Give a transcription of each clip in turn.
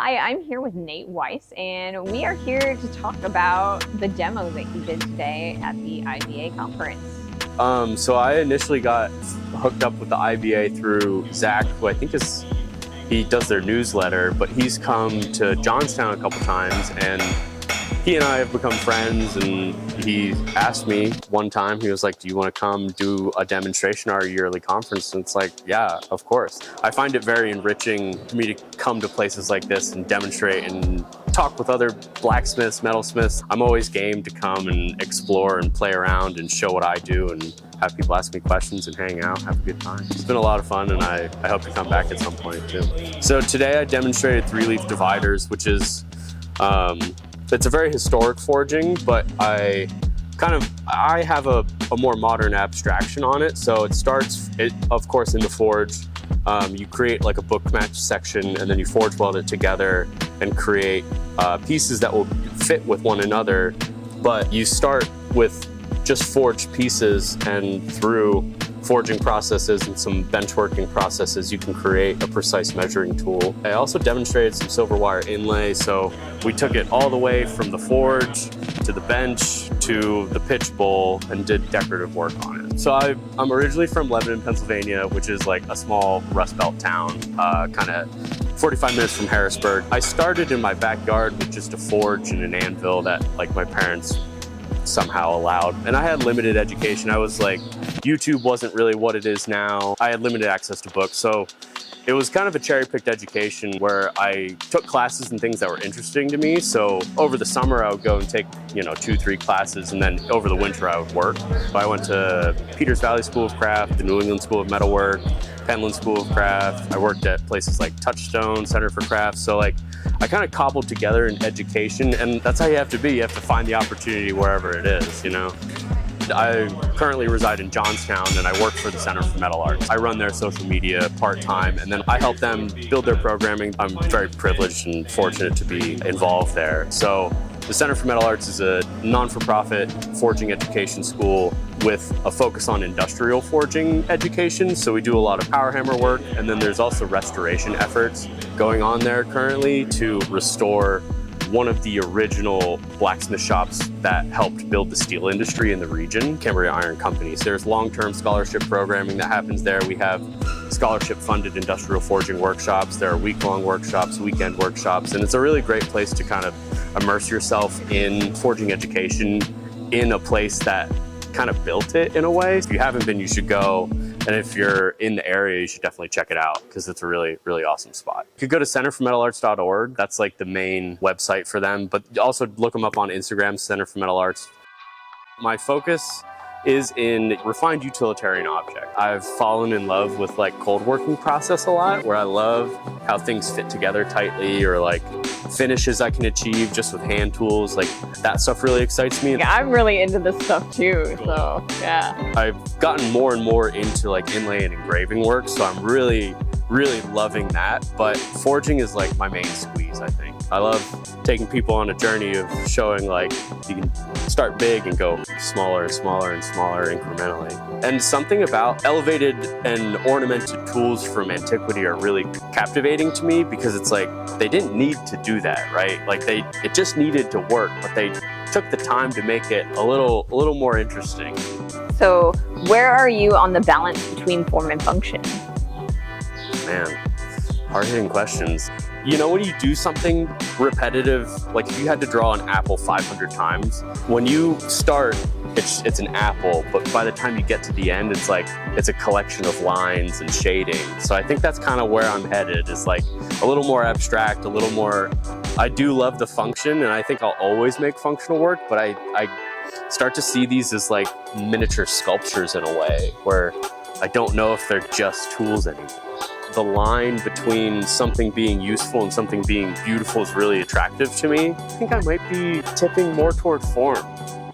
Hi, I'm here with Nate Weiss, and we are here to talk about the demo that he did today at the IBA Conference. So I initially got hooked up with the IBA through Zach, who I think he does their newsletter, but he's come to Johnstown a couple times, and he and I have become friends, and he asked me one time, he was like, do you want to come do a demonstration at our yearly conference? And it's like, yeah, of course. I find it very enriching for me to come to places like this and demonstrate and talk with other blacksmiths, metalsmiths. I'm always game to come and explore and play around and show what I do and have people ask me questions and hang out, have a good time. It's been a lot of fun, and I hope to come back at some point too. So today I demonstrated 3-leaf dividers, which is, it's a very historic forging, but I have a more modern abstraction on it. So it starts, of course, in the forge. You create like a book match section, and then you forge weld it together and create pieces that will fit with one another. But you start with just forged pieces, and through forging processes and some benchworking processes, you can create a precise measuring tool. I also demonstrated some silver wire inlay, so we took it all the way from the forge to the bench to the pitch bowl and did decorative work on it. So I'm originally from Lebanon, Pennsylvania, which is like a small Rust Belt town, kind of 45 minutes from Harrisburg. I started in my backyard with just a forge and an anvil that like my parents somehow allowed. And I had limited education. I was like, YouTube wasn't really what it is now. I had limited access to books. So it was kind of a cherry-picked education where I took classes and things that were interesting to me. So over the summer, I would go and take, 2-3 classes, and then over the winter, I would work. So I went to Peters Valley School of Craft, the New England School of Metalwork, Penland School of Craft. I worked at places like Touchstone, Center for Craft. So like, I kind of cobbled together an education, and that's how you have to be. You have to find the opportunity wherever it is, I currently reside in Johnstown, and I work for the Center for Metal Arts. I run their social media part-time, and then I help them build their programming. I'm very privileged and fortunate to be involved there. So the Center for Metal Arts is a non-for-profit forging education school with a focus on industrial forging education. So we do a lot of power hammer work, and then there's also restoration efforts going on there currently to restore one of the original blacksmith shops that helped build the steel industry in the region, Cambria Iron Companies. There's long-term scholarship programming that happens there. We have scholarship-funded industrial forging workshops. There are week-long workshops, weekend workshops, and it's a really great place to kind of immerse yourself in forging education in a place that kind of built it in a way. If you haven't been, you should go. And if you're in the area, you should definitely check it out because it's a really, really awesome spot. You could go to centerformetalarts.org. That's like the main website for them, but also look them up on Instagram, Center for Metal Arts. My focus is in refined utilitarian object. I've fallen in love with like cold working process a lot, where I love how things fit together tightly, or like finishes I can achieve just with hand tools. Like that stuff really excites me. Yeah, I'm really into this stuff too, so yeah. I've gotten more and more into like inlay and engraving work, so I'm really loving that. But forging is like my main squeeze, I think. I love taking people on a journey of showing like you can start big and go smaller and smaller and smaller incrementally. And something about elevated and ornamented tools from antiquity are really captivating to me, because it's like they didn't need to do that, right? Like it just needed to work, but they took the time to make it a little more interesting. So where are you on the balance between form and function? Man, hard-hitting questions. When you do something repetitive, like if you had to draw an apple 500 times, when you start, it's an apple, but by the time you get to the end, it's a collection of lines and shading. So I think that's kind of where I'm headed, is like a little more abstract, a little more, I do love the function, and I think I'll always make functional work, but I start to see these as like miniature sculptures in a way, where I don't know if they're just tools anymore. The line between something being useful and something being beautiful is really attractive to me. I think I might be tipping more toward form.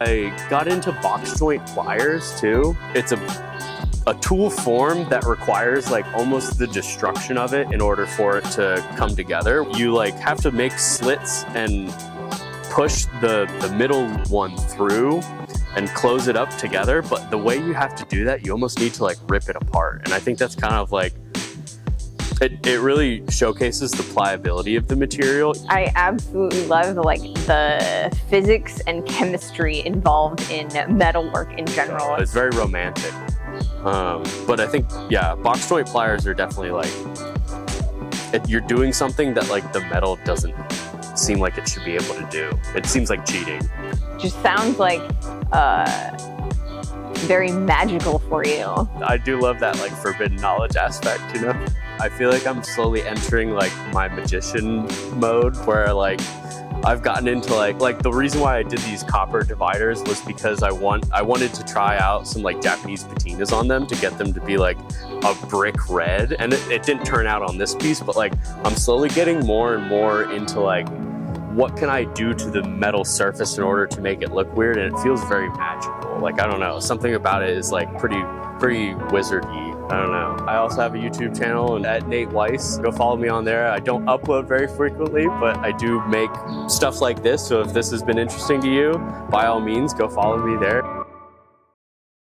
I got into box joint pliers too. It's a tool form that requires like almost the destruction of it in order for it to come together. You like have to make slits and push the middle one through and close it up together, but the way you have to do that, you almost need to like rip it apart. And I think that's kind of like It really showcases the pliability of the material. I absolutely love the physics and chemistry involved in metalwork in general. It's very romantic. But I think, yeah, box joint pliers are definitely you're doing something that the metal doesn't seem like it should be able to do. It seems like cheating. Just sounds like very magical for you. I do love that forbidden knowledge aspect, you know? I feel like I'm slowly entering my magician mode where I've gotten into the reason why I did these copper dividers was because I wanted to try out some Japanese patinas on them to get them to be a brick red, and it didn't turn out on this piece, but I'm slowly getting more and more into what can I do to the metal surface in order to make it look weird, and it feels very magical. I don't know, something about it is pretty wizardy. I don't know. I also have a YouTube channel at Nate Weiss. Go follow me on there. I don't upload very frequently, but I do make stuff like this. So if this has been interesting to you, by all means, go follow me there.